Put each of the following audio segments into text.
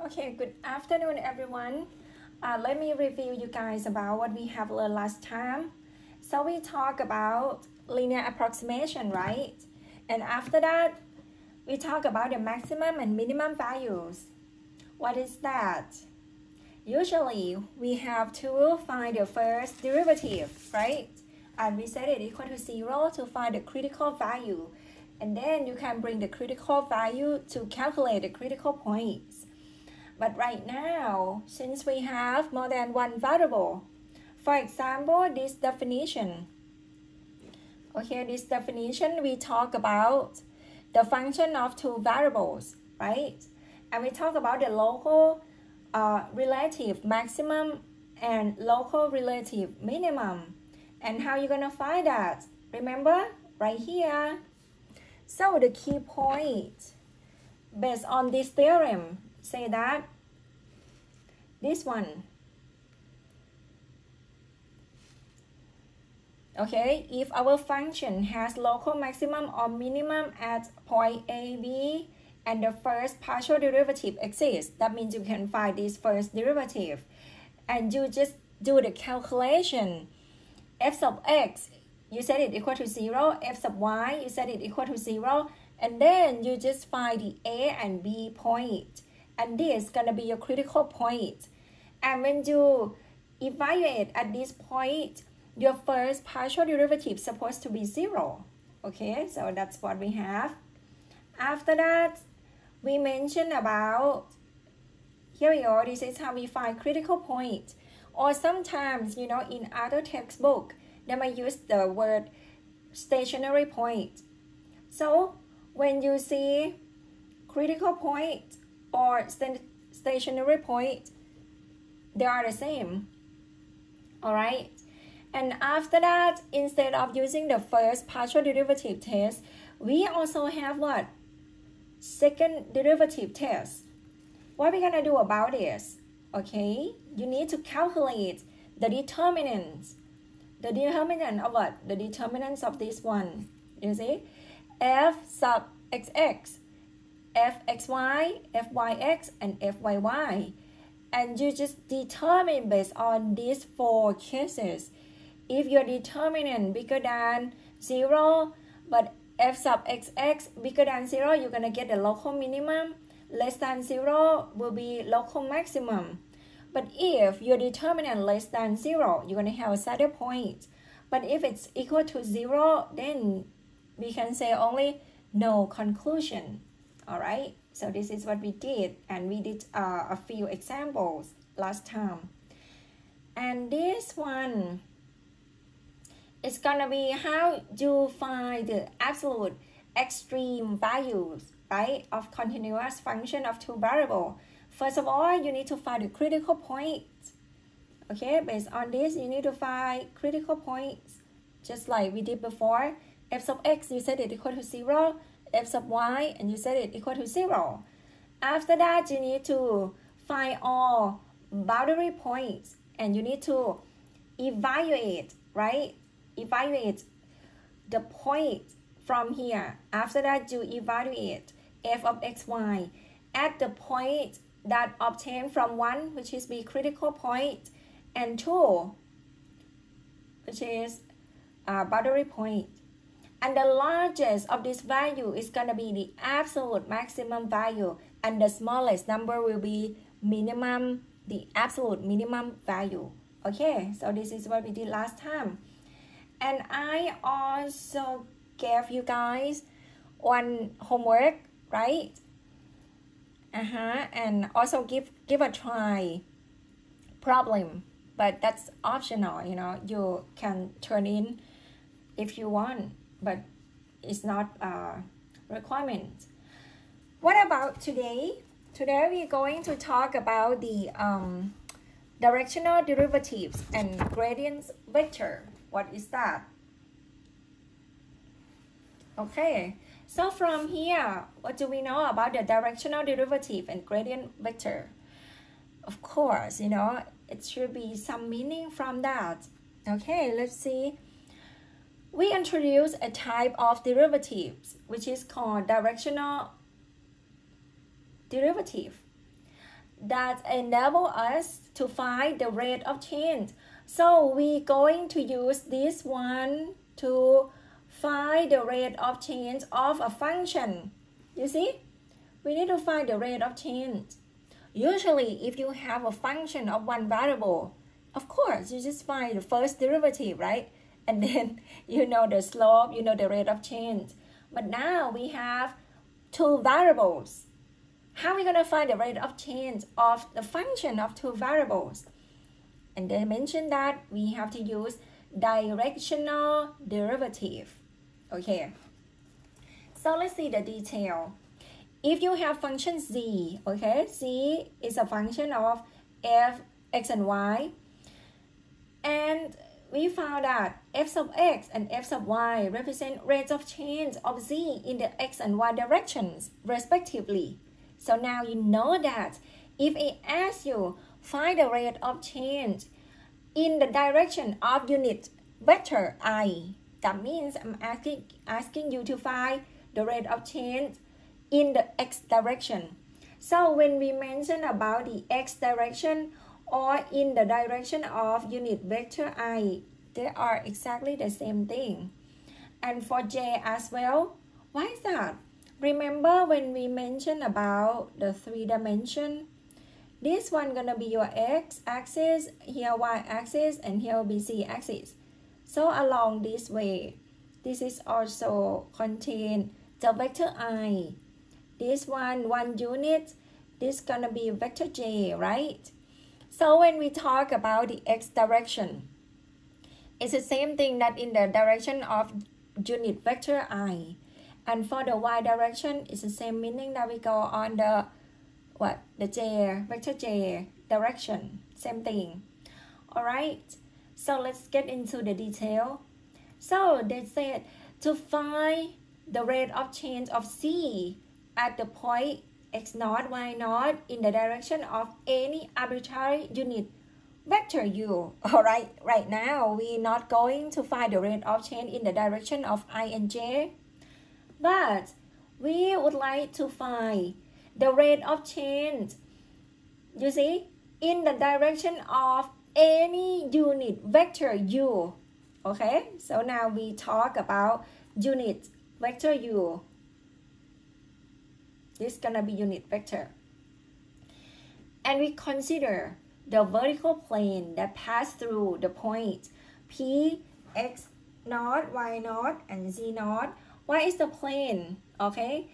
Okay, good afternoon, everyone. Let me review you guys about what we have learned last time. So we talked about linear approximation, right? And after that, we talk about the maximum and minimum values. What is that? Usually, we have to find the first derivative, right? And we set it equal to 0 to find the critical value. And then you can bring the critical value to calculate the critical points. But right now, since we have more than one variable, for example, this definition. Okay, this definition, we talk about the function of two variables, right? And we talk about the local relative maximum and local relative minimum. And how you're going to find that? Remember, right here. So the key point, based on this theorem, say that this one. Okay, if our function has local maximum or minimum at point A, B, and the first partial derivative exists, that means you can find this first derivative. And you just do the calculation. F sub x, you set it equal to 0. F sub y, you set it equal to 0. And then you just find the A and B point. And this is going to be your critical point. And when you evaluate at this point, your first partial derivative is supposed to be 0. Okay, so that's what we have. After that, we mentioned about, here we go, this is how we find critical point. Or sometimes, you know, in other textbook, they might use the word stationary point. So when you see critical point or stationary point, they are the same. All right. And after that, instead of using the first partial derivative test, we also have what? Second derivative test. What we're gonna do about this? Okay, you need to calculate the determinants. The determinant of what? The determinants of this one. You see? F sub xx, fxy, fyx, and fyy. And you just determine based on these four cases. If your determinant bigger than 0, but f sub xx bigger than 0, you're going to get the local minimum. Less than 0 will be local maximum. But if your determinant less than 0, you're going to have a saddle point. But if it's equal to 0, then we can say only no conclusion. All right, so this is what we did, and we did a few examples last time. And this one is gonna be how you find the absolute extreme values, right, of continuous function of two variables. First of all, you need to find the critical points. Okay, based on this, you need to find critical points, just like we did before. F sub x, you set it equal to 0. F sub y, and you set it equal to 0. After that, you need to find all boundary points, and you need to evaluate, right? Evaluate the point from here. After that, you evaluate f of xy at the point that obtained from 1, which is the critical point, and 2, which is boundary point. And the largest of this value is going to be the absolute maximum value, and the smallest number will be minimum, the absolute minimum value. Okay, so this is what we did last time. And I also gave you guys one homework, right? And also give a try problem, but that's optional, you know, you can turn in if you want, but it's not a requirement. What about today? Today we're going to talk about the directional derivatives and gradients vector. What is that? Okay, so from here, what do we know about the directional derivative and gradient vector? Of course, you know, it should be some meaning from that. Okay, let's see. We introduce a type of derivatives, which is called directional derivative. that enable us to find the rate of change. So we're going to use this one to find the rate of change of a function. You see, we need to find the rate of change. Usually, if you have a function of one variable, of course, you just find the first derivative, right? And then you know the slope, you know the rate of change. But now we have two variables. How are we going to find the rate of change of the function of two variables? And they mentioned that we have to use directional derivative. Okay. So let's see the detail. If you have function z, okay, z is a function of f, x, and y. And we found that f sub x and f sub y represent rates of change of z in the x and y directions, respectively. So now you know that if I ask you find the rate of change in the direction of unit vector I, that means I'm asking you to find the rate of change in the x direction. So when we mention about the x direction or in the direction of unit vector I, they are exactly the same thing. And for j as well, why is that? Remember when we mentioned about the 3 dimension? This one gonna be your x-axis, here y-axis, and here will be z-axis. So along this way, this is also contain the vector I. This one unit, this gonna be vector j, right? So when we talk about the x direction, it's the same thing that in the direction of unit vector I. And for the y direction, it's the same meaning that we go on the the j, vector j direction, same thing. Alright, so let's get into the detail. So they said to find the rate of change of z at the point x0, y0 in the direction of any arbitrary unit vector u. Alright, right now we're not going to find the rate of change in the direction of I and j, but we would like to find the rate of change, you see, in the direction of any unit vector u. Okay, so now we talk about unit vector u. This is gonna be unit vector. And we consider the vertical plane that pass through the point P, x naught, y naught, and z naught. What is the plane? Okay.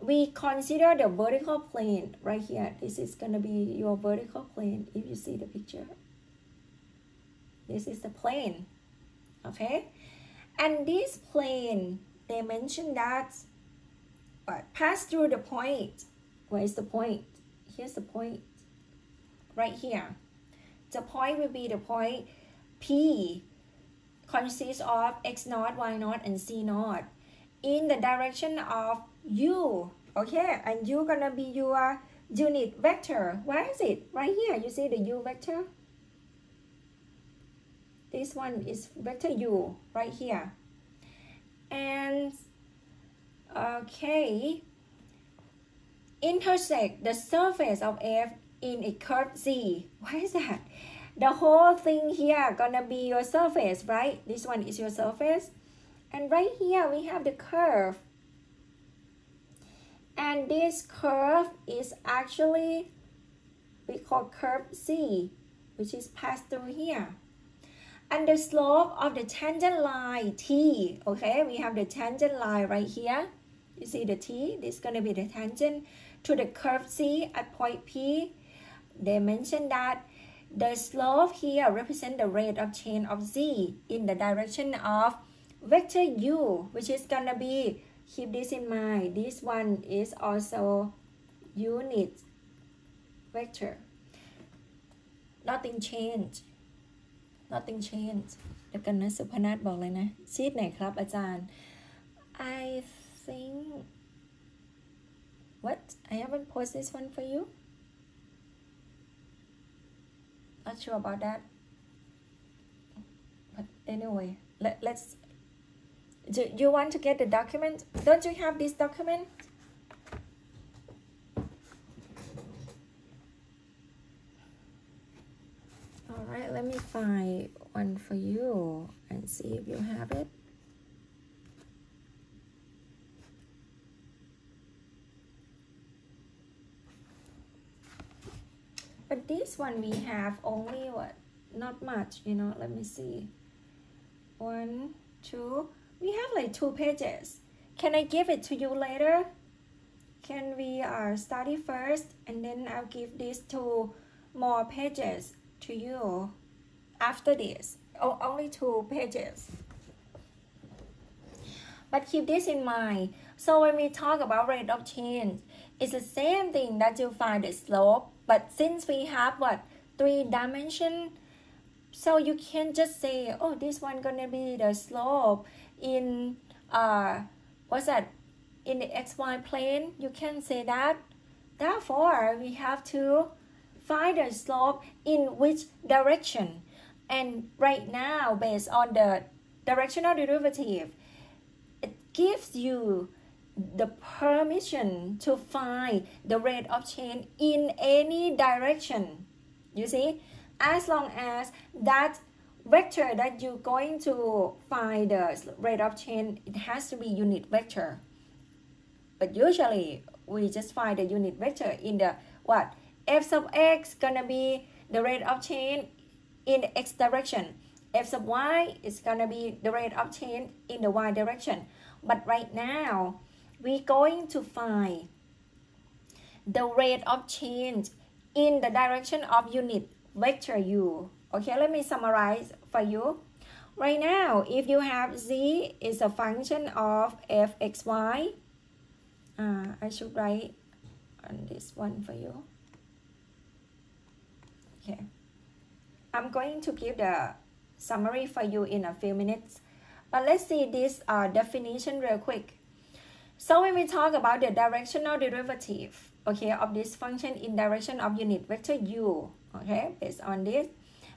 We consider the vertical plane right here. This is gonna be your vertical plane if you see the picture. This is the plane. Okay. And this plane, they mentioned that pass through the point. Where is the point? Here's the point. Right here. The point will be the point P, consists of x0, y0, and z0 in the direction of u. Okay, and u gonna be your unit vector. Where is it? Right here. You see the u vector? This one is vector u right here. And okay, intersect the surface of f in a curve z. Why is that? The whole thing here gonna be your surface, right? This one is your surface. And right here we have the curve. And this curve is actually, we call curve C, which is passed through here. And the slope of the tangent line T, okay, we have the tangent line right here. You see the T, this is gonna be the tangent to the curve C at point P. They mentioned that the slope here represents the rate of change of z in the direction of vector u, which is gonna be, keep this in mind, this one is also unit vector. Nothing change. Nothing change. เดี๋ยวกันนะสุพนัทบอกเลยนะชีทไหนครับอาจารย์ I think what? I haven't posted this one for you. Not sure about that, but anyway, let's. Do you want to get the document? Don't you have this document? let me find one for you and see if you have it. But this one we have only what? Not much, you know. Let me see. 1, 2. We have like 2 pages. Can I give it to you later? Can we study first and then I'll give these 2 more pages to you after this? Oh, only 2 pages. But keep this in mind. So when we talk about rate of change, it's the same thing that you find the slope. But since we have what? 3 dimensions, so you can just say, oh, this one gonna be the slope in what's that? In the xy plane. You can say that. Therefore, we have to find the slope in which direction. And right now, based on the directional derivative, it gives you the permission to find the rate of change in any direction. You see, as long as that vector that you're going to find the rate of change, it has to be unit vector. But usually we just find the unit vector in the what? F sub x gonna be the rate of change in the x direction. F sub y is gonna be the rate of change in the y direction. But right now, we're going to find the rate of change in the direction of unit vector u. Okay, let me summarize for you. Right now, if you have z is a function of fxy, I should write on this one for you. Okay, I'm going to give the summary for you in a few minutes. But let's see this definition real quick. So when we talk about the directional derivative, okay, of this function in direction of unit vector u, okay, based on this,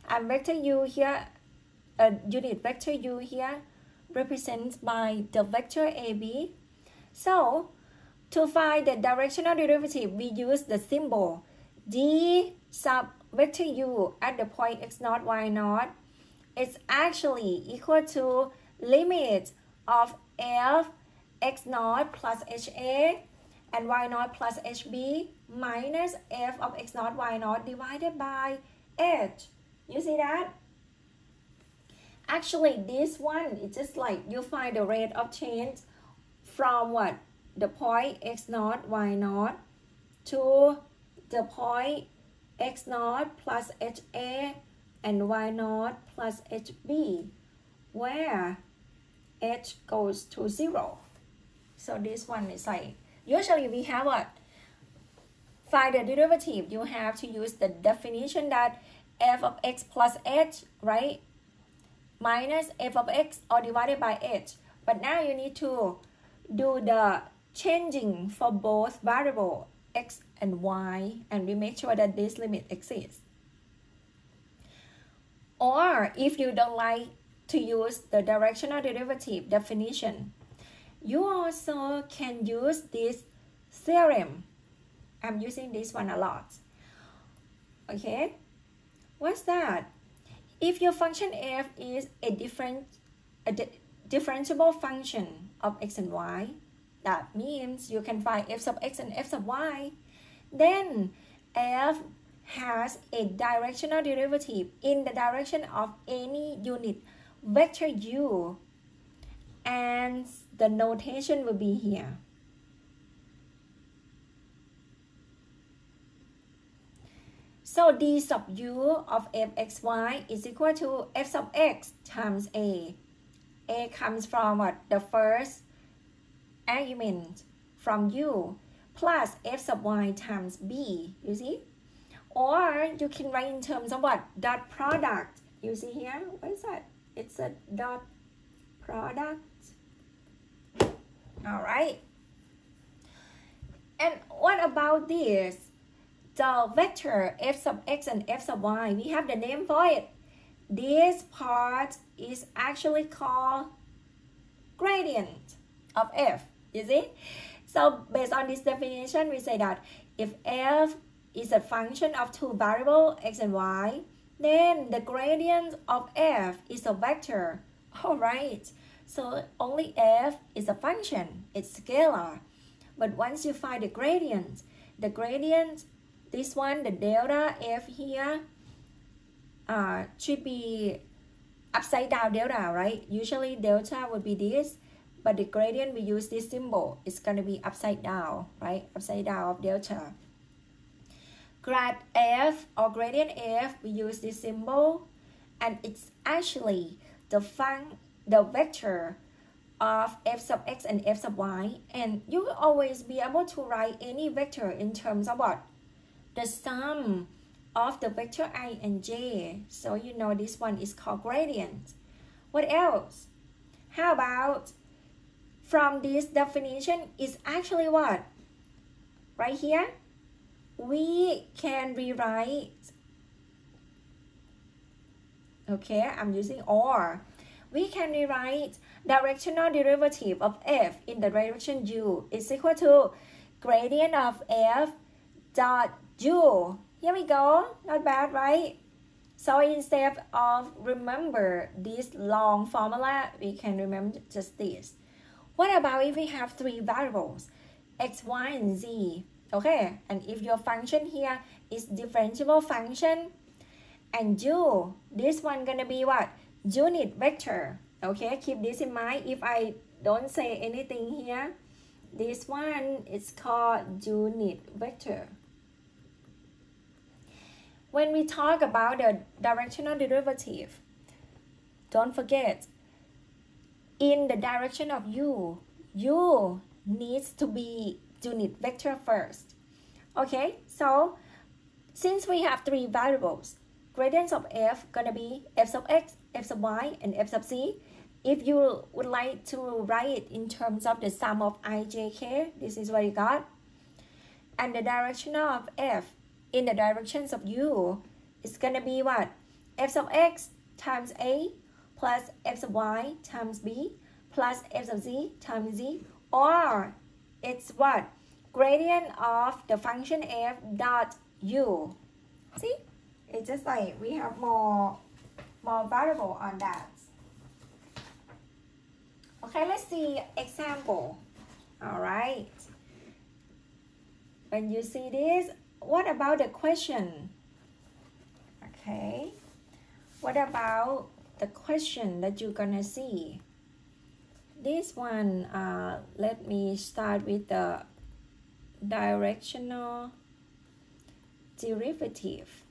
and vector u here, unit vector u here represented by the vector ab. So to find the directional derivative, we use the symbol d sub vector u at the point x0, y0. It's actually equal to limit of f x0 plus ha and y0 plus hb minus f of x0, y0 divided by h. You see that? Actually, this one is just like you find the rate of change from what? The point x0, y0 to the point x0 plus ha and y0 plus hb, where h goes to 0. So this one is like, usually we have what? Find the derivative, you have to use the definition that f of x plus h, right? Minus f of x or divided by h. But now you need to do the changing for both variable x and y, and we make sure that this limit exists. Or if you don't like to use the directional derivative definition, you also can use this theorem. I'm using this one a lot. Okay, what's that? If your function f is a differentiable function of x and y, that means you can find f sub x and f sub y, then f has a directional derivative in the direction of any unit vector u, and the notation will be here. So d sub u of fxy is equal to f sub x times a. A comes from what? The first argument from u, plus f sub y times b, you see? Or you can write in terms of what? Dot product. You see here? What is that? It's a dot product. All right. And what about this? The vector f sub x and f sub y, we have the name for it. This part is actually called gradient of f, you see? So based on this definition, we say that if f is a function of two variables, x and y, then the gradient of f is a vector. Alright, so only f is a function, it's scalar. But once you find the gradient, this one, the delta f here, should be upside down delta, right? Usually delta would be this, but the gradient we use this symbol, it's going to be upside down, right? Upside down of delta. Grad f or gradient f, we use this symbol, and it's actually the vector of f sub x and f sub y, and you will always be able to write any vector in terms of what? The sum of the vector I and j. So you know this one is called gradient. What else? How about from this definition is actually what? Right here, we can rewrite, okay, I'm using or. We can rewrite directional derivative of f in the direction u is equal to gradient of f dot u. Here we go, not bad, right? So instead of remember this long formula, we can remember just this. What about if we have three variables, x, y, and z? Okay, and if your function here is differentiable function, and u, this one gonna be what? Unit vector. Okay, keep this in mind. If I don't say anything here, this one is called unit vector. When we talk about the directional derivative, don't forget, in the direction of u needs to be unit vector first. Okay, so since we have three variables, gradients of f gonna be f sub x, f sub y, and f sub z. If you would like to write it in terms of the sum of I, j, k, this is what you got. And the direction of f in the directions of u is gonna be what? F sub x times a plus f sub y times b plus f sub z times z, or it's what? Gradient of the function f dot u. See? It's just like we have more variable on that. Okay, let's see example. All right. When you see this, what about the question? Okay. What about the question that you're gonna see? This one, let me start with the directional derivative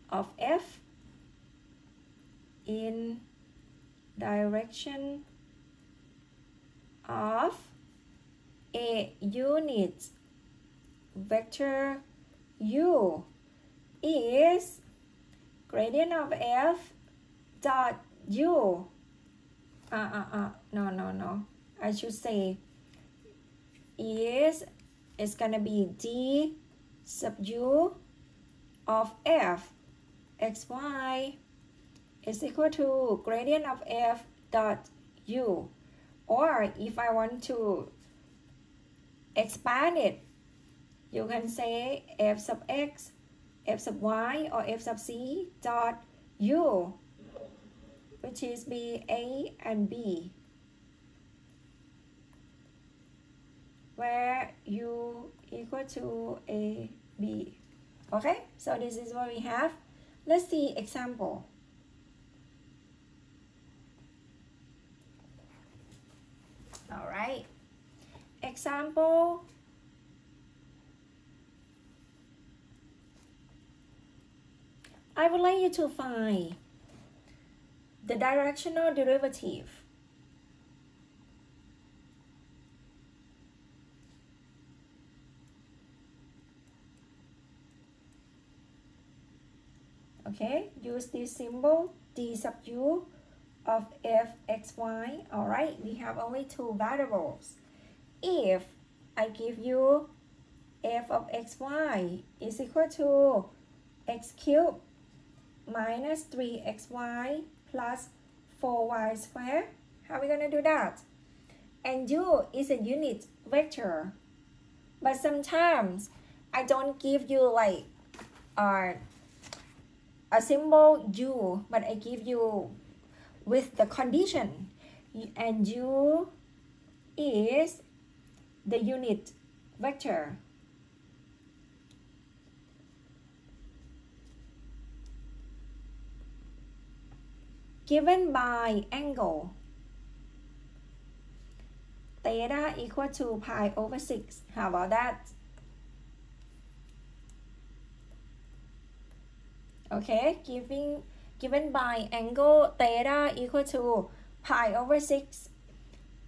of f in direction of a unit vector u is gradient of f dot u. No. I should say it's gonna be d sub u of f xy is equal to gradient of f dot u. Or if I want to expand it, you can say f sub x, f sub y, or f sub z dot u, which is be a and b, where u equal to a, b. Okay, so this is what we have. Let's see example. All right, example. I would like you to find the directional derivative okay, use this symbol d sub u of f x y. All right, we have only two variables. If I give you f of xy is equal to x cubed minus 3xy plus 4y squared, how are we going to do that? And u is a unit vector, but sometimes I don't give you like a symbol u, but I give you with the condition, and u is the unit vector. Given by angle theta equal to pi over 6. How about that? Okay, given by angle theta equal to pi over 6,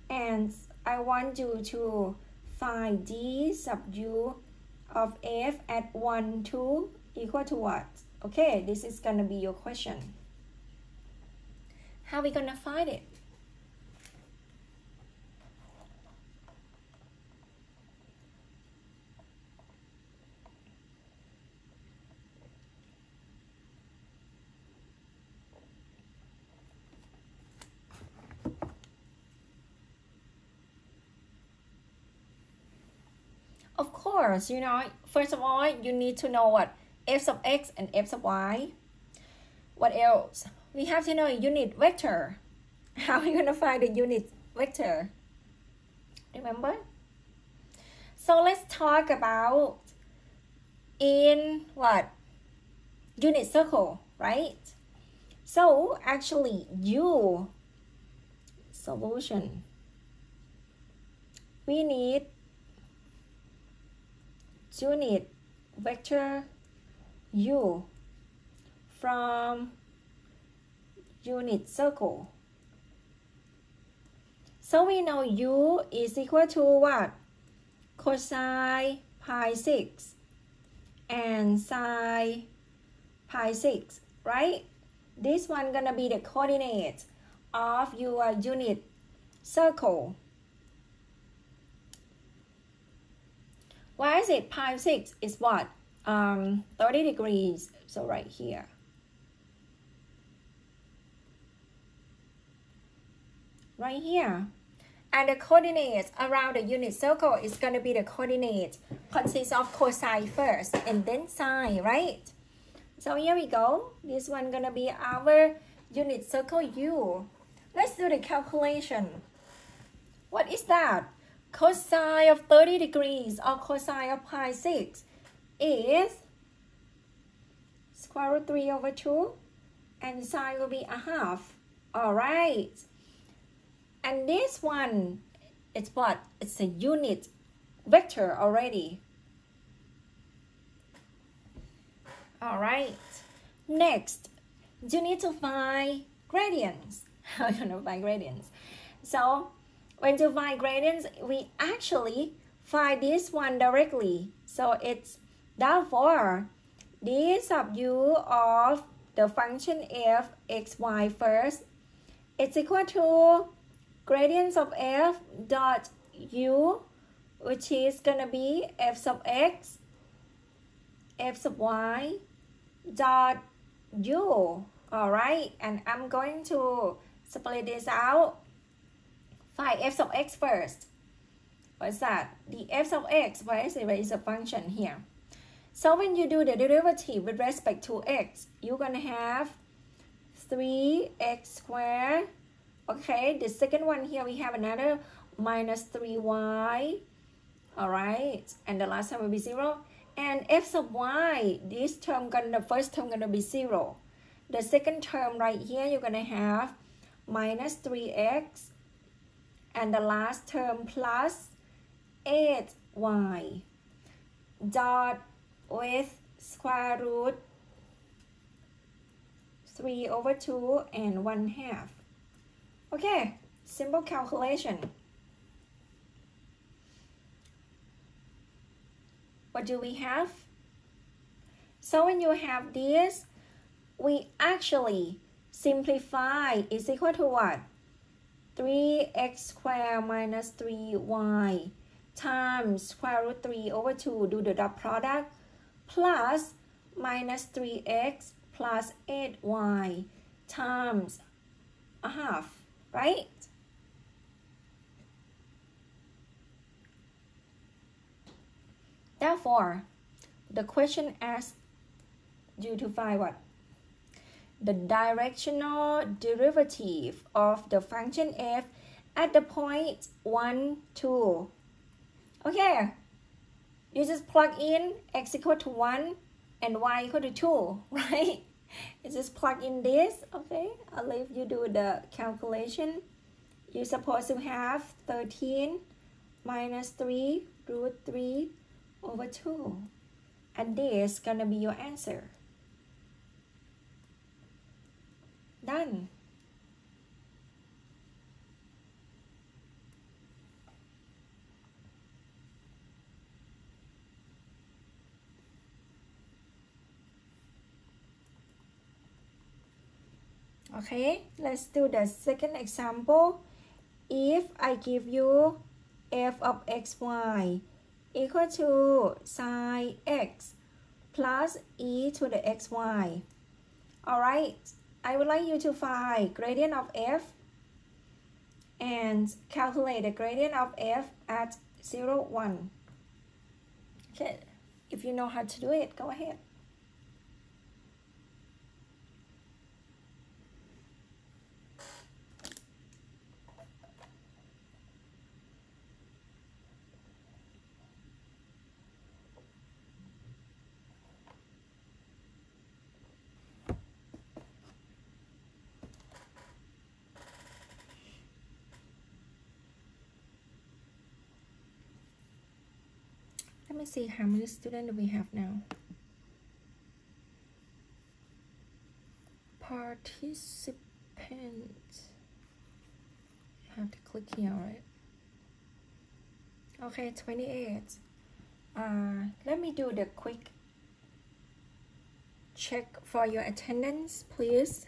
and I want you to find d sub u of f at 1, 2 equal to what? Okay, this is gonna be your question. How are we gonna find it? Of course, you know, first of all, you need to know what f sub x and f sub y. What else? We have to know a unit vector. How are we going to find the unit vector? Remember? So let's talk about in what? Unit circle, right? So actually, u solution. We need unit vector u from unit circle. So we know u is equal to what? Cosine pi 6 and sine pi 6, right? This one gonna be the coordinate of your unit circle. Why is it pi 6 is what? 30 degrees. So right here. Right here. And the coordinates around the unit circle is going to be the coordinate consists of cosine first and then sine, right? So here we go. This one going to be our unit circle u. Let's do the calculation. What is that? Cosine of 30 degrees or cosine of pi 6 is square root 3 over 2 and sine will be a half. All right. And this one, it's what? It's a unit vector already. All right. Next, you need to find gradients. How are you going to find gradients? So, when you find gradients, we actually find this one directly. So, it's therefore, d sub u of the function f x y first, it's equal to gradients of f dot u, which is gonna be f sub x, f sub y dot u. All right, and I'm going to split this out. Find f sub x first. What's that? The f sub x, where is a function here. So when you do the derivative with respect to x, you're gonna have 3x squared. Okay, the second one here we have another minus 3y. All right, and the last one will be 0. And f sub y, this term the first term gonna be 0. The second term right here you're gonna have minus 3x, and the last term plus 8y dot with square root 3 over 2 and 1/2. Okay, simple calculation. What do we have? So when you have this, we actually simplify is equal to what? 3x squared minus 3y times square root 3 over 2, do the dot product, plus minus 3x plus 8y times a half, right? Therefore, the question asks you to find what? The directional derivative of the function f at the point 1, 2. Okay, you just plug in x equal to 1 and y equal to 2, right? You just plug in this, okay? I'll leave you do the calculation. You're supposed to have 13 minus 3 root 3 over 2. And this is gonna be your answer. Done. Okay, let's do the second example. If I give you f of xy equal to sine x plus e to the xy. Alright, I would like you to find gradient of f and calculate the gradient of f at 0, 1. Okay, if you know how to do it, go ahead. Let me see how many students we have now. Participants. I have to click here, right? Okay, 28. Let me do the quick check for your attendance, please.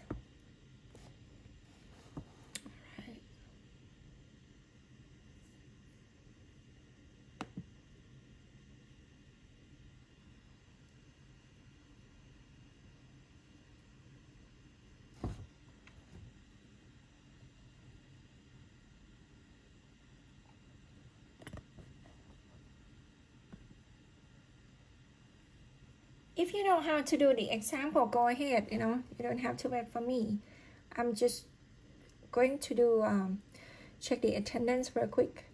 If you know how to do the example, go ahead, you don't have to wait for me. I'm just going to do, check the attendance real quick.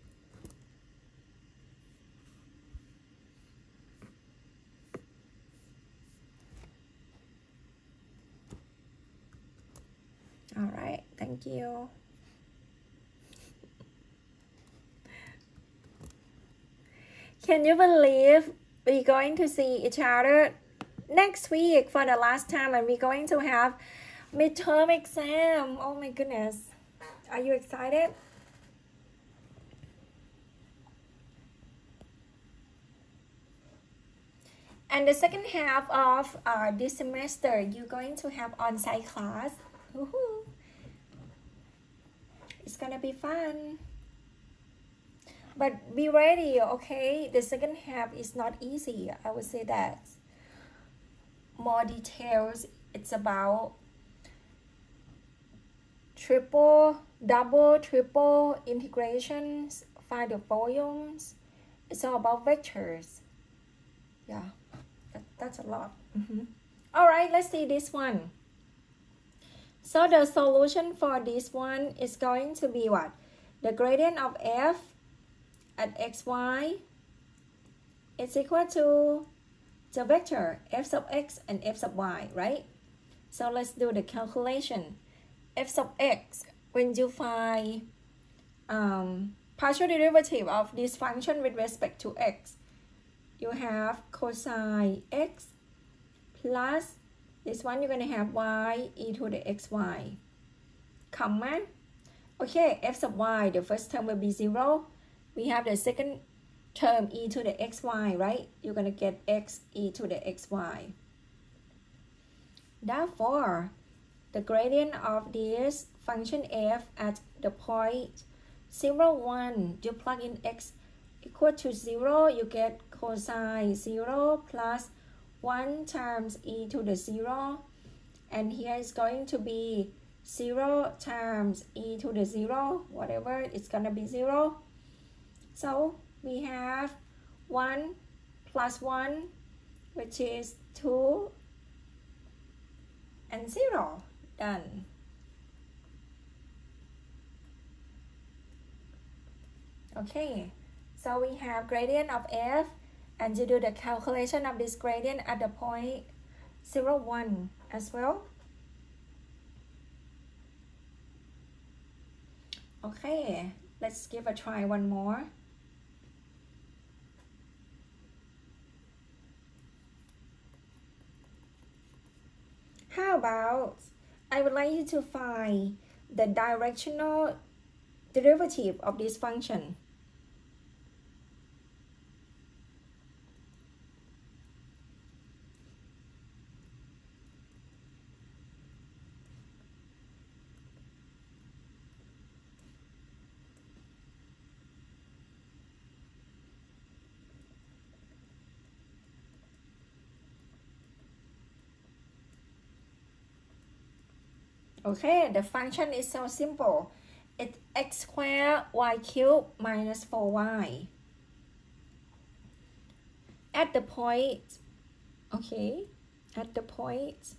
All right, thank you. Can you believe we're going to see each other next week for the last time, and we're going to have midterm exam? Oh my goodness. Are you excited? And the second half of this semester, you're going to have on-site class. Woohoo. It's gonna be fun. But be ready, okay? The second half is not easy, I would say that. More details, it's about double, triple integrations, find the volumes. It's all about vectors. Yeah, that's a lot. All right, let's see this one. So the solution for this one is going to be what? The gradient of f at xy is equal to the vector f sub x and f sub y, right? So let's do the calculation. F sub x, when you find partial derivative of this function with respect to x, you have cosine x plus this one, you're going to have y e to the xy, comma. Okay, f sub y, the first term will be 0. We have the second term e to the xy, right? You're going to get x e to the xy. Therefore, the gradient of this function f at the point 0, 1, you plug in x equal to 0, you get cosine 0 plus 1 times e to the 0. And here is going to be 0 times e to the 0, whatever, it's going to be 0. So we have 1 plus 1, which is 2, and 0. Done. Okay, so we have gradient of f, and you do the calculation of this gradient at the point 0, 1 as well. Okay, let's give a try one more. How about, I would like you to find the directional derivative of this function. Okay, the function is so simple. It's x squared y cubed minus 4y. At the point, okay, at the point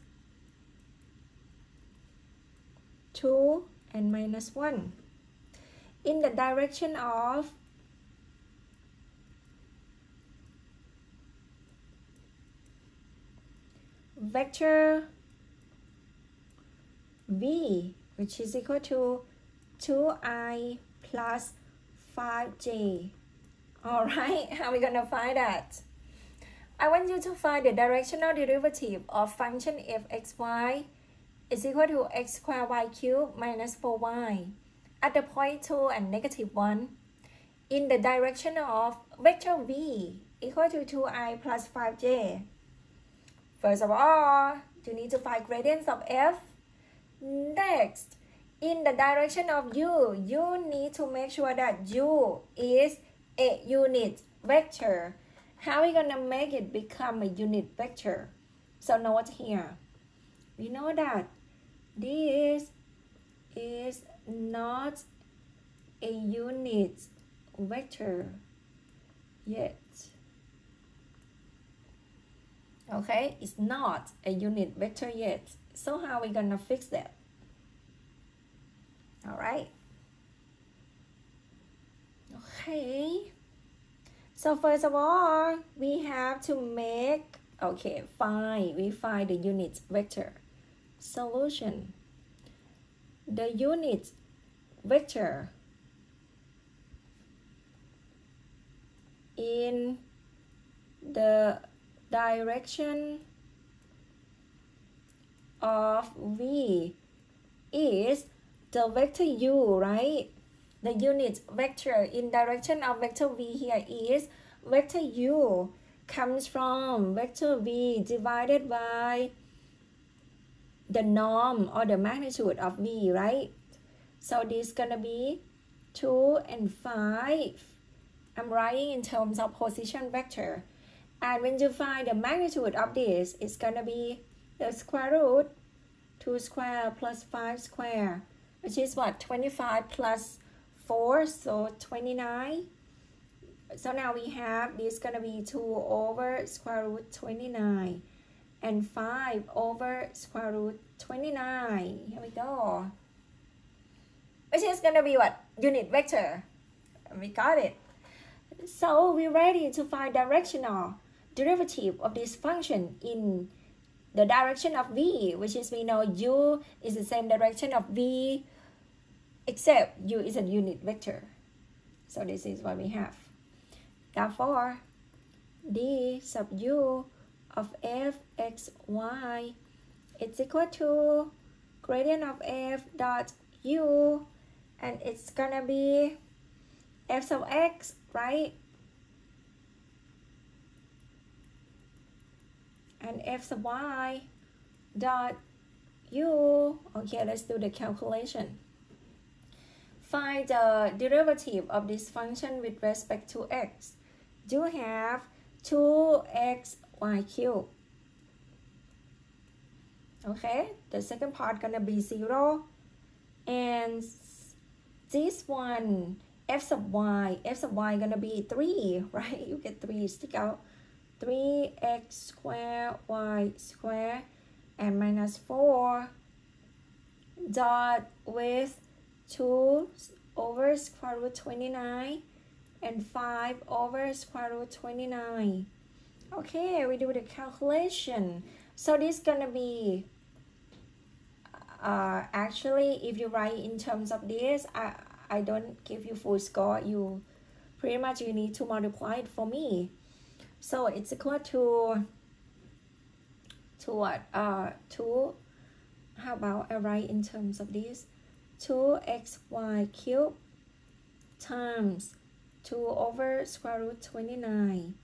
2 and minus 1. In the direction of vector v, which is equal to 2i plus 5j. All right, how are we going to find that? I want you to find the directional derivative of function f(x,y) is equal to x squared y cubed minus 4y at the point 2 and negative 1 in the direction of vector v equal to 2i plus 5j. First of all, you need to find gradients of f. Next, in the direction of u, you need to make sure that u is a unit vector. How are we going to make it become a unit vector? So note here, we know that this is not a unit vector yet. Okay, it's not a unit vector yet. So how are we going to fix that? All right. Okay. So first of all, we have to make, okay, we find the unit vector. Solution. The unit vector in the direction of v is the vector u, right? The unit vector in direction of vector v here is vector u comes from vector v divided by the norm or the magnitude of v, right? So this is gonna be 2 and 5. I'm writing in terms of position vector. And when you find the magnitude of this, it's gonna be the square root 2 square plus 5 square, which is what? 25 plus 4, so 29. So now we have this gonna be 2 over square root 29 and 5 over square root 29. Here we go. Which is gonna be what? Unit vector. We got it. So we're ready to find directional derivative of this function in the direction of v, which is we know u is the same direction of v, except u is a unit vector. So this is what we have. Therefore, d sub u of f x y is equal to gradient of f dot u, and it's gonna be f sub x, right? And f sub y dot u. Okay, let's do the calculation. Find the derivative of this function with respect to x. You have 2xy cubed. Okay, the second part gonna be 0. And this one, f sub y gonna be 3, right? You get 3 stick out. 3x squared y squared and minus 4 dot with 2 over square root 29 and 5 over square root 29. Okay, we do the calculation. So this is gonna be actually, if you write in terms of this, I don't give you full score. You pretty much you need to multiply it for me. So it's equal to what? 2. How about I write in terms of this? 2xy cubed times 2 over square root 29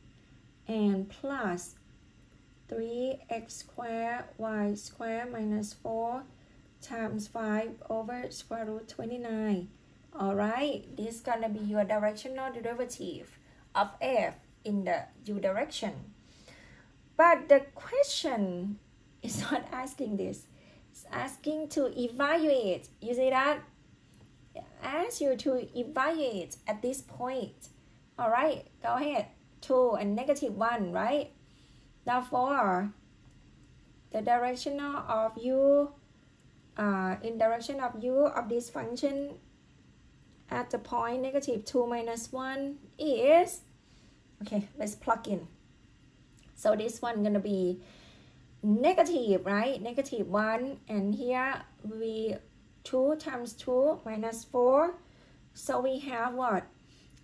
and plus 3x squared y squared minus 4 times 5 over square root 29. Alright, this is gonna be your directional derivative of f in the u direction. But the question is not asking this. It's asking to evaluate. You see that? It asks you to evaluate at this point. Alright, go ahead. 2 and negative 1, right? Therefore, the directional of u in direction of u of this function at the point negative 2 minus 1 is, okay, let's plug in. So this one gonna be negative, right? Negative 1, and here we 2 times 2 minus 4. So we have what?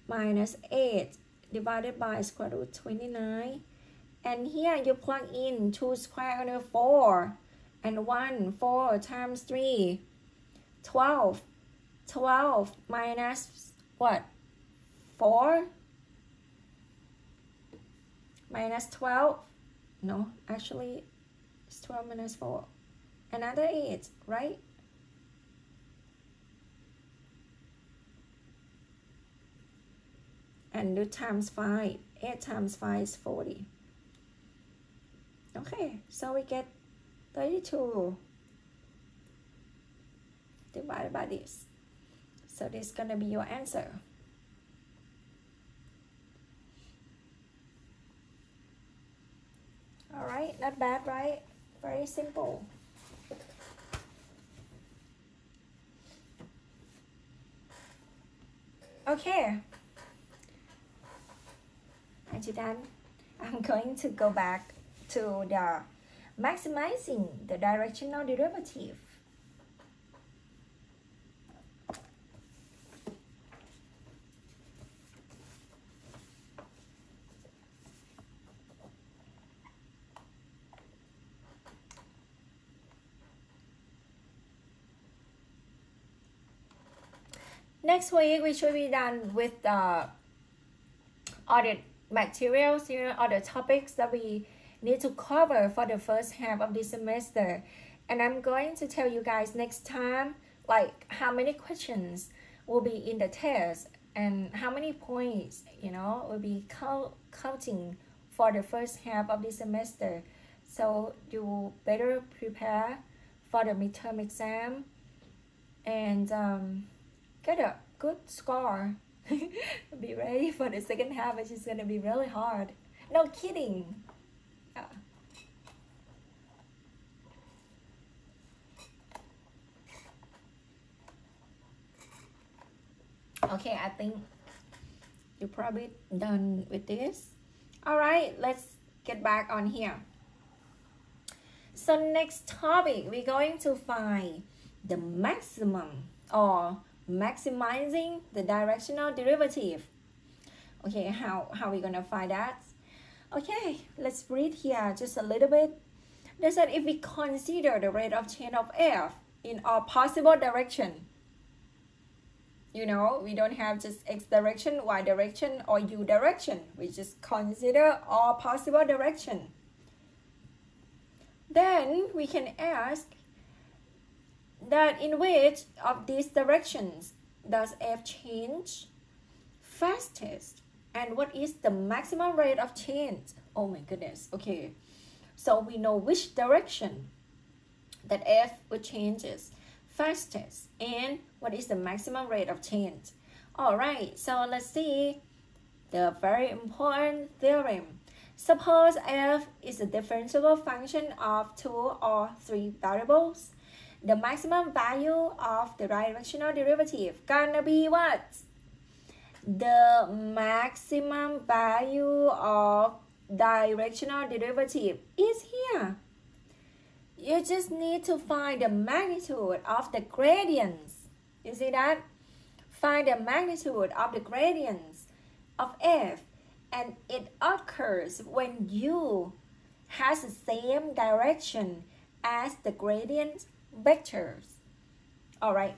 Minus 8 divided by square root 29. And here you plug in 2 squared under 4 and 1, 4 times 3, 12. 12 minus what? 4 minus 12. No, actually it's 12 minus 4. Another 8, right? And do times 5. 8 times 5 is 40. Okay, so we get 32 divided by this. So this is gonna be your answer. Alright, not bad, right? Very simple. Okay. Aren't you done? I'm going to go back to the maximizing the directional derivative. Next week we should be done with all the materials here, all the topics that we need to cover for the first half of this semester. And I'm going to tell you guys next time, like how many questions will be in the test and how many points, you know, will be counting for the first half of this semester. So you better prepare for the midterm exam and get a good score. Be ready for the second half, which is going to be really hard. No kidding. Yeah. Okay, I think you're probably done with this. All right, let's get back on here. So next topic, we're going to find the maximum or maximizing the directional derivative. Okay, how are we gonna find that? Okay, let's read here just a little bit. They said if we consider the rate of change of f in all possible direction, you know, we don't have just x direction, y direction, or u direction. We just consider all possible direction. Then we can ask that in which of these directions does f change fastest, and what is the maximum rate of change? Oh my goodness. Okay, so we know which direction that f will changes fastest and what is the maximum rate of change. All right, so let's see the very important theorem. Suppose f is a differentiable function of 2 or 3 variables. The maximum value of the directional derivative gonna be what? The maximum value of directional derivative is here. You just need to find the magnitude of the gradients. You see that? Find the magnitude of the gradients of f, and it occurs when u has the same direction as the gradient vectors. Alright,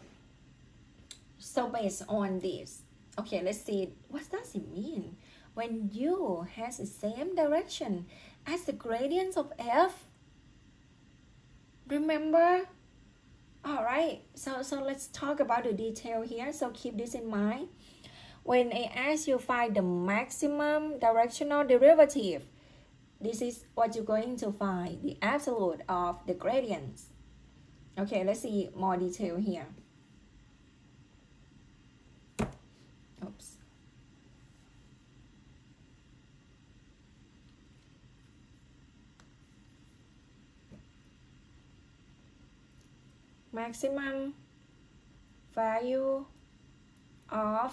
so based on this, okay, let's see, what does it mean when u has the same direction as the gradients of f? Remember? Alright, so let's talk about the detail here, so keep this in mind. When I ask you find the maximum directional derivative, this is what you're going to find, the absolute of the gradients. Okay, let's see more detail here. Oops. Maximum value of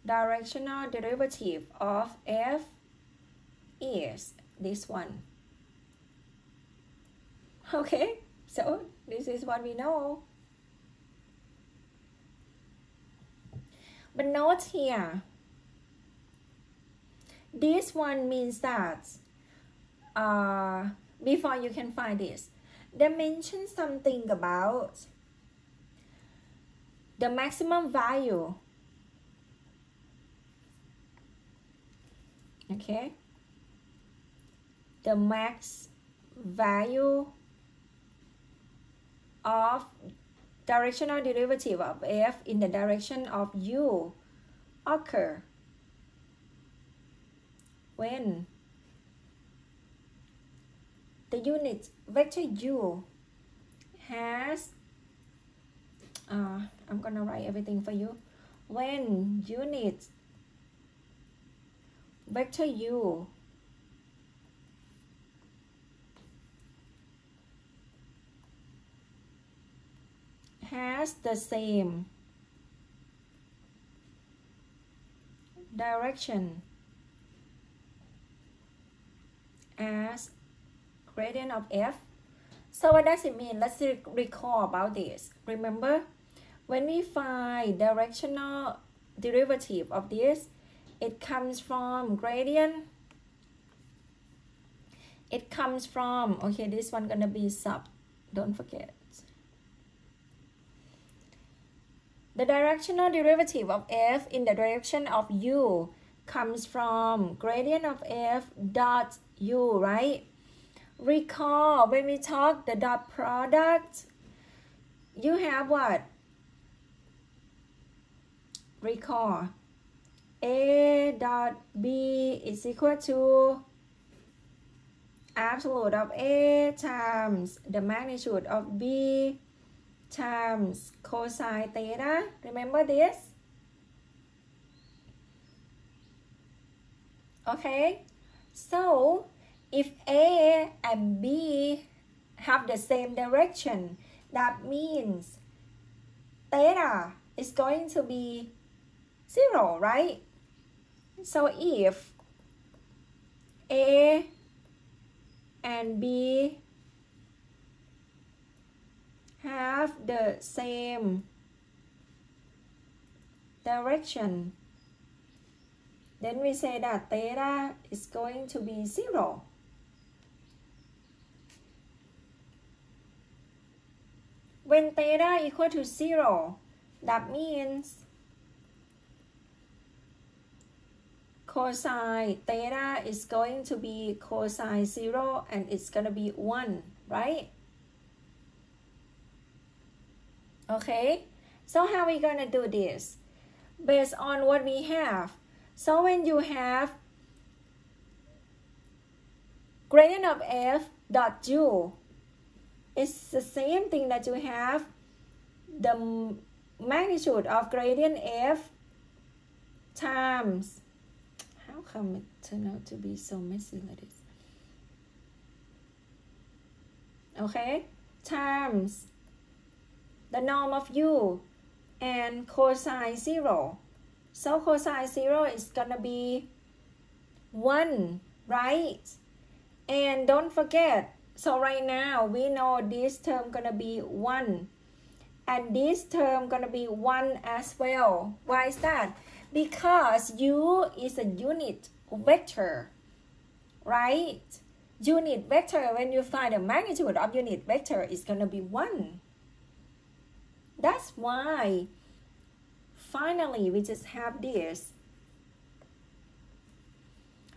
directional derivative of f is this one. Okay, so this is what we know. But note here, this one means that before you can find this, they mention something about the maximum value. Okay, the max value of directional derivative of f in the direction of u occur when the unit vector u has I'm gonna write everything for you. When unit vector u has the same direction as gradient of f. So what does it mean? Let's recall about this. Remember, when we find directional derivative of this, it comes from gradient. It comes from, okay, this one gonna be sub, don't forget. The directional derivative of f in the direction of u comes from gradient of f dot u, right? Recall when we talk the dot product, you have what? Recall a dot b is equal to absolute of a times the magnitude of b times cosine theta. Remember this? Okay, so if A and B have the same direction, that means theta is going to be 0, right? So if A and B have the same direction, then we say that theta is going to be 0. When theta equal to 0, that means cosine theta is going to be cosine 0 and it's going to be 1, right? Okay, so how are we going to do this? Based on what we have. So when you have gradient of f dot u, it's the same thing that you have the magnitude of gradient f times, how come it turn out to be so messy like this. Okay, times the norm of u and cosine 0. So cosine 0 is gonna be 1, right? And don't forget, so right now we know this term gonna be 1 and this term gonna be 1 as well. Why is that? Because u is a unit vector, right? Unit vector, when you find the magnitude of unit vector, is gonna be 1. That's why finally we just have this.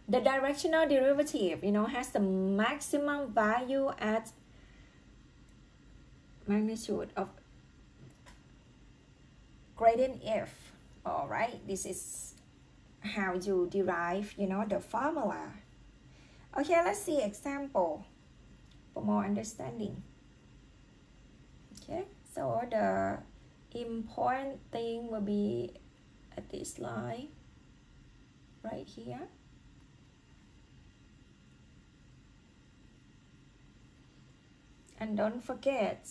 The directional derivative, has the maximum value at magnitude of gradient f. All right, this is how you derive, the formula. Okay, let's see example for more understanding. Okay, so the important thing will be at this line right here. And don't forget,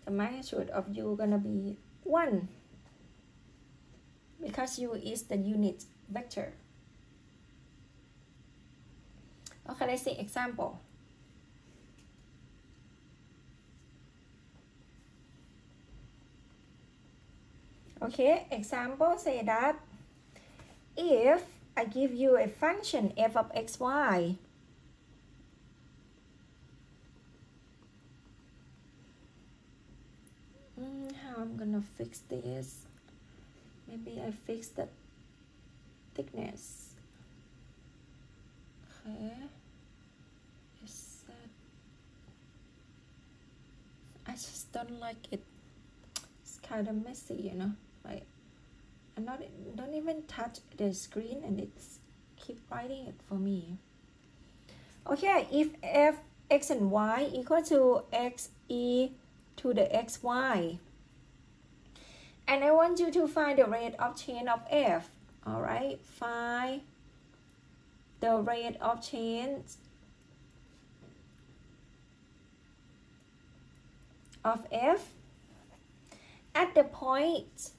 the magnitude of u gonna be 1 because u is the unit vector. Okay, let's see example. Okay, example say that if I give you a function f of xy, how I'm gonna fix this? Maybe I fix the thickness. Okay, I just don't like it. It's kind of messy, like don't even touch the screen and it's keep writing it for me. Okay, if f x and y equal to x e to the xy, and I want you to find the rate of change of f. All right, find the rate of change of f at the point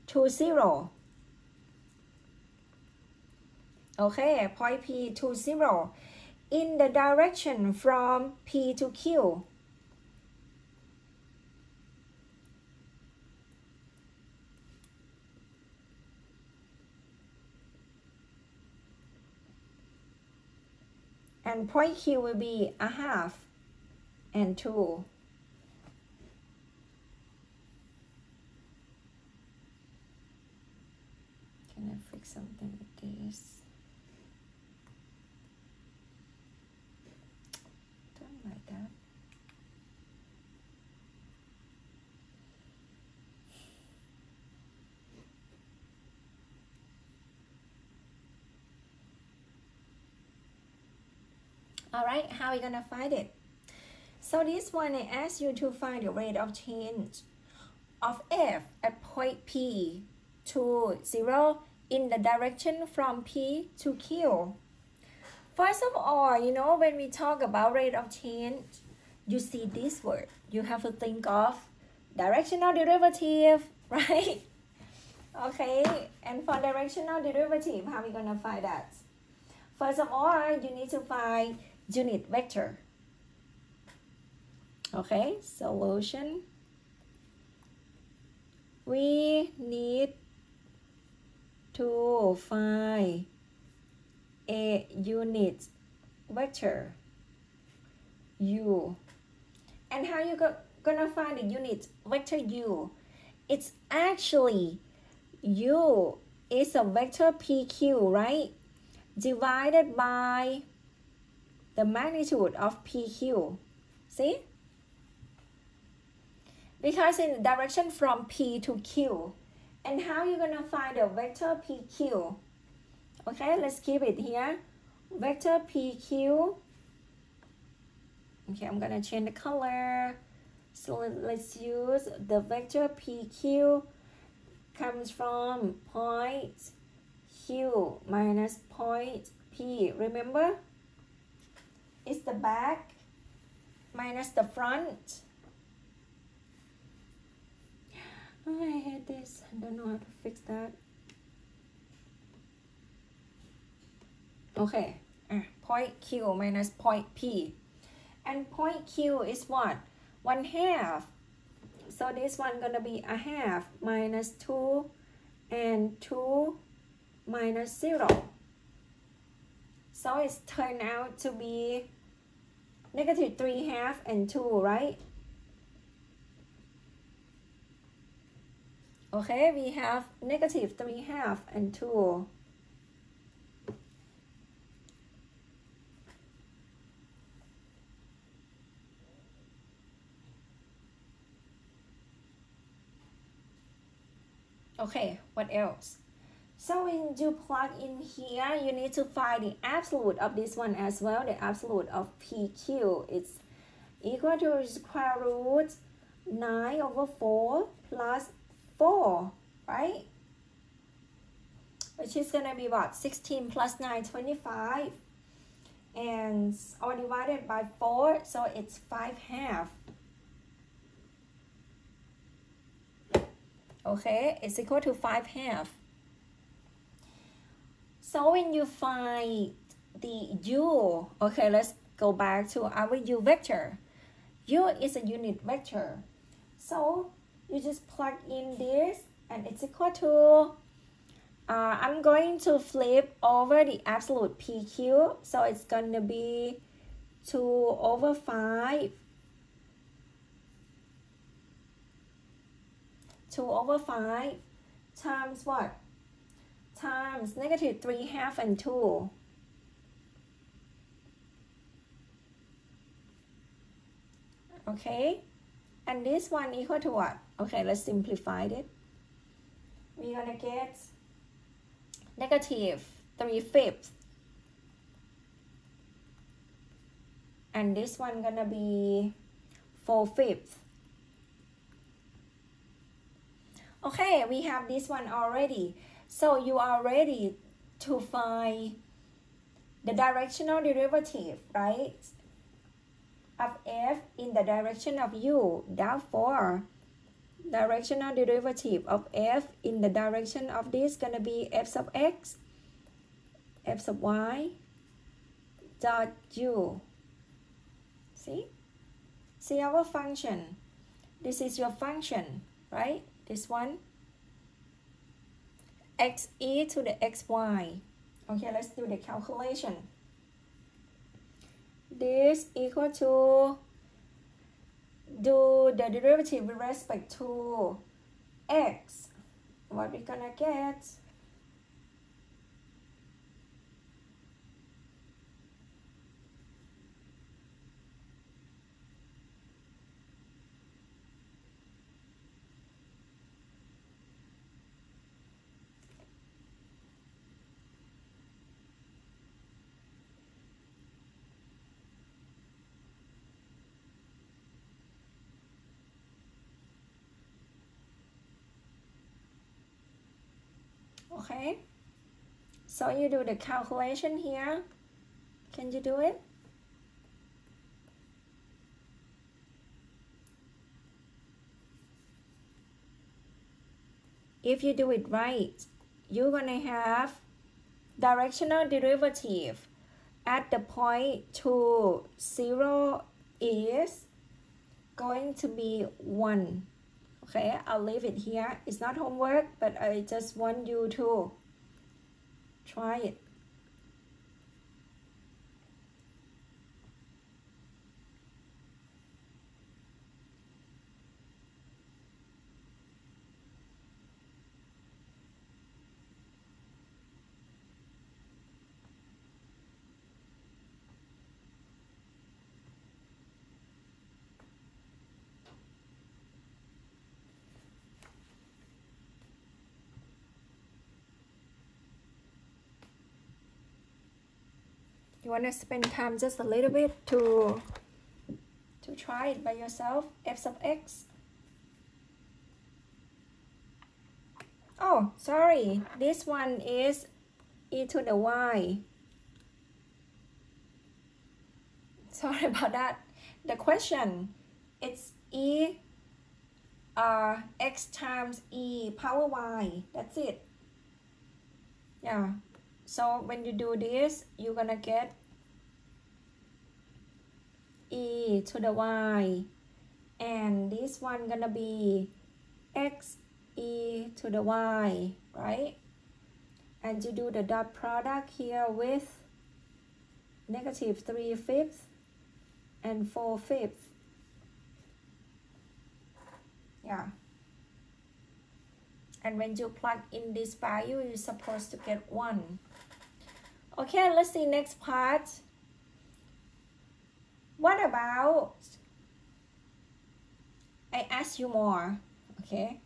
2, 0. Okay, point P to 0 in the direction from P to Q. And point Q will be 1/2 and 2. Can I fix something with this? Don't like that. All right, how are we gonna find it? So this one, I asked you to find the rate of change of f at point P to 0 in the direction from P to Q. First of all, when we talk about rate of change, you see this word. You have to think of directional derivative, right? Okay, and for directional derivative, how are we gonna find that? First of all, you need to find unit vector. Okay, solution. We need to find a unit vector u. And how you gonna find the unit vector u? It's actually u is a vector pq, right? Divided by the magnitude of pq. See? Because in the direction from P to Q. And how you gonna find the vector PQ? Okay, let's keep it here. Vector PQ. Okay, I'm gonna change the color. So let's use the vector PQ comes from point Q minus point P. Remember, it's the back minus the front. Oh, I hate this. I don't know how to fix that. Okay, point Q minus point P. And point Q is what? 1/2. So this one gonna be 1/2 minus 2 and 2 minus 0. So it's turned out to be negative 3/2 and 2, right? Okay, we have negative 3/2 and 2. Okay, what else? So when you plug in here, you need to find the absolute of this one as well. The absolute of PQ is equal to square root 9/4 plus 4, right? Which is gonna be what? 16 plus 9, 25. And all divided by 4, so it's 5/2. Okay, it's equal to 5/2. So when you find the U, okay, let's go back to our U vector. U is a unit vector. So you just plug in this and it's equal to, I'm going to flip over the absolute PQ. So it's going to be 2/5. 2/5 times what? Times negative 3/2 and 2. Okay, and this one equal to what? Okay, let's simplify it. We're gonna get negative 3/5. And this one gonna be 4/5. Okay, we have this one already. So you are ready to find the directional derivative, right? Of f in the direction of u. Therefore, directional derivative of f in the direction of this gonna be f sub x, f sub y, dot u. See our function. This is your function, right? This one, xe to the xy. Okay, let's do the calculation. This equal to, do the derivative with respect to x. What we gonna get? Okay, so you do the calculation here. Can you do it? If you do it right, you're gonna have directional derivative at the point 2, 0 is going to be 1. Okay, I'll leave it here. It's not homework, but I just want you to try it. You want to spend time just a little bit to try it by yourself. F sub x. Oh, sorry, this one is e to the y. Sorry about that. The question, it's x times e power y. That's it. Yeah. So when you do this, you're gonna get e to the y. And this one gonna be x e to the y, right? And you do the dot product here with negative 3/5 and 4/5. Yeah. And when you plug in this value, you're supposed to get 1. Okay, let's see next part. What about, I ask you more, okay?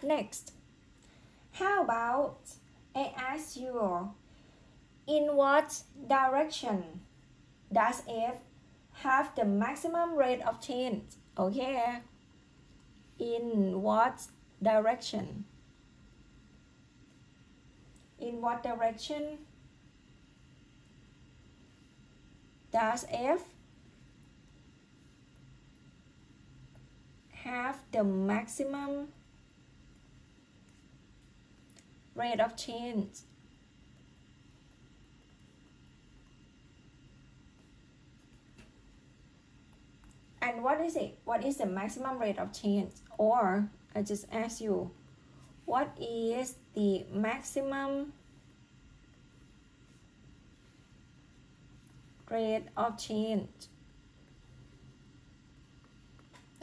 Next, how about I ask you, in what direction does f have the maximum rate of change? Okay, in what direction? In what direction does f have the maximum rate of change? And what is it? What is the maximum rate of change? Or I just ask you, what is the maximum rate of change?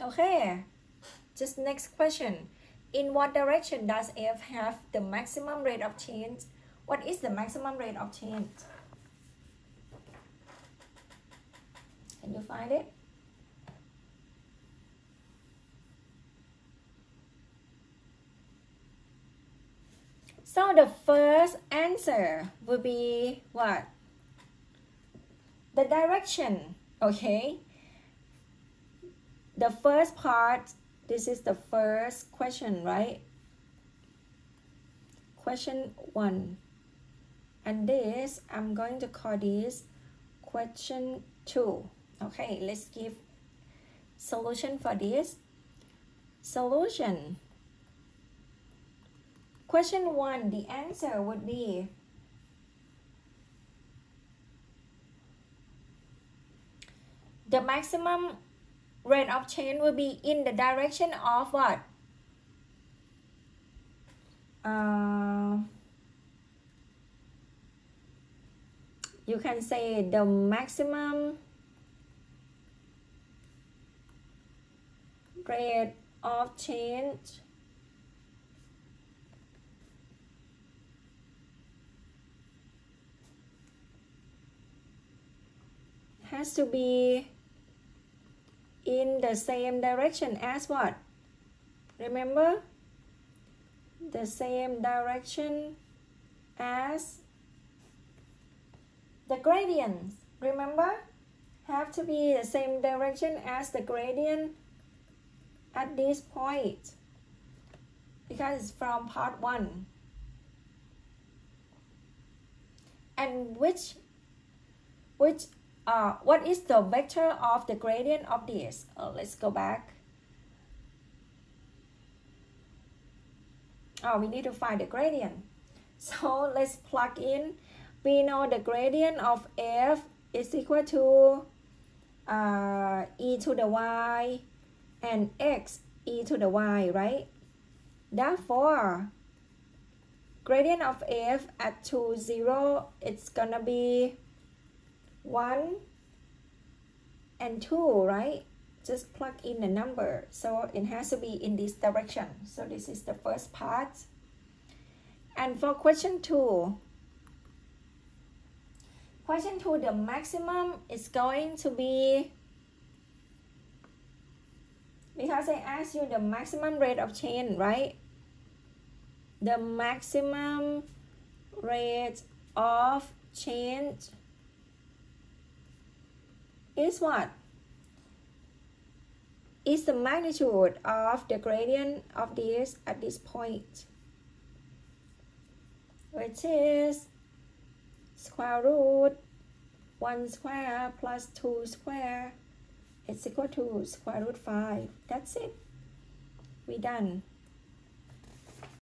Okay, just next question. In what direction does f have the maximum rate of change? What is the maximum rate of change? Can you find it? So the first answer will be what? The direction, okay? The first part, this is the first question, right? Question 1. And this, I'm going to call this question 2. Okay, let's give solution for this. Solution. Question 1, the answer would be the maximum rate of change will be in the direction of what? You can say the maximum rate of change has to be in the same direction as what? Remember? The same direction as the gradients. Remember? Have to be the same direction as the gradient at this point, because it's from part 1. And what is the vector of the gradient of this? Let's go back. We need to find the gradient. So let's plug in. We know the gradient of f is equal to e to the y and x e to the y, right? Therefore, gradient of f at 2, 0, it's gonna be 1 and 2, right? Just plug in the number. So it has to be in this direction. So this is the first part. And for question 2, the maximum is going to be, because I asked you the maximum rate of change, right? The maximum rate of change is what? is the magnitude of the gradient of this at this point, which is square root 1 square plus 2 square is equal to square root 5. That's it. We're done.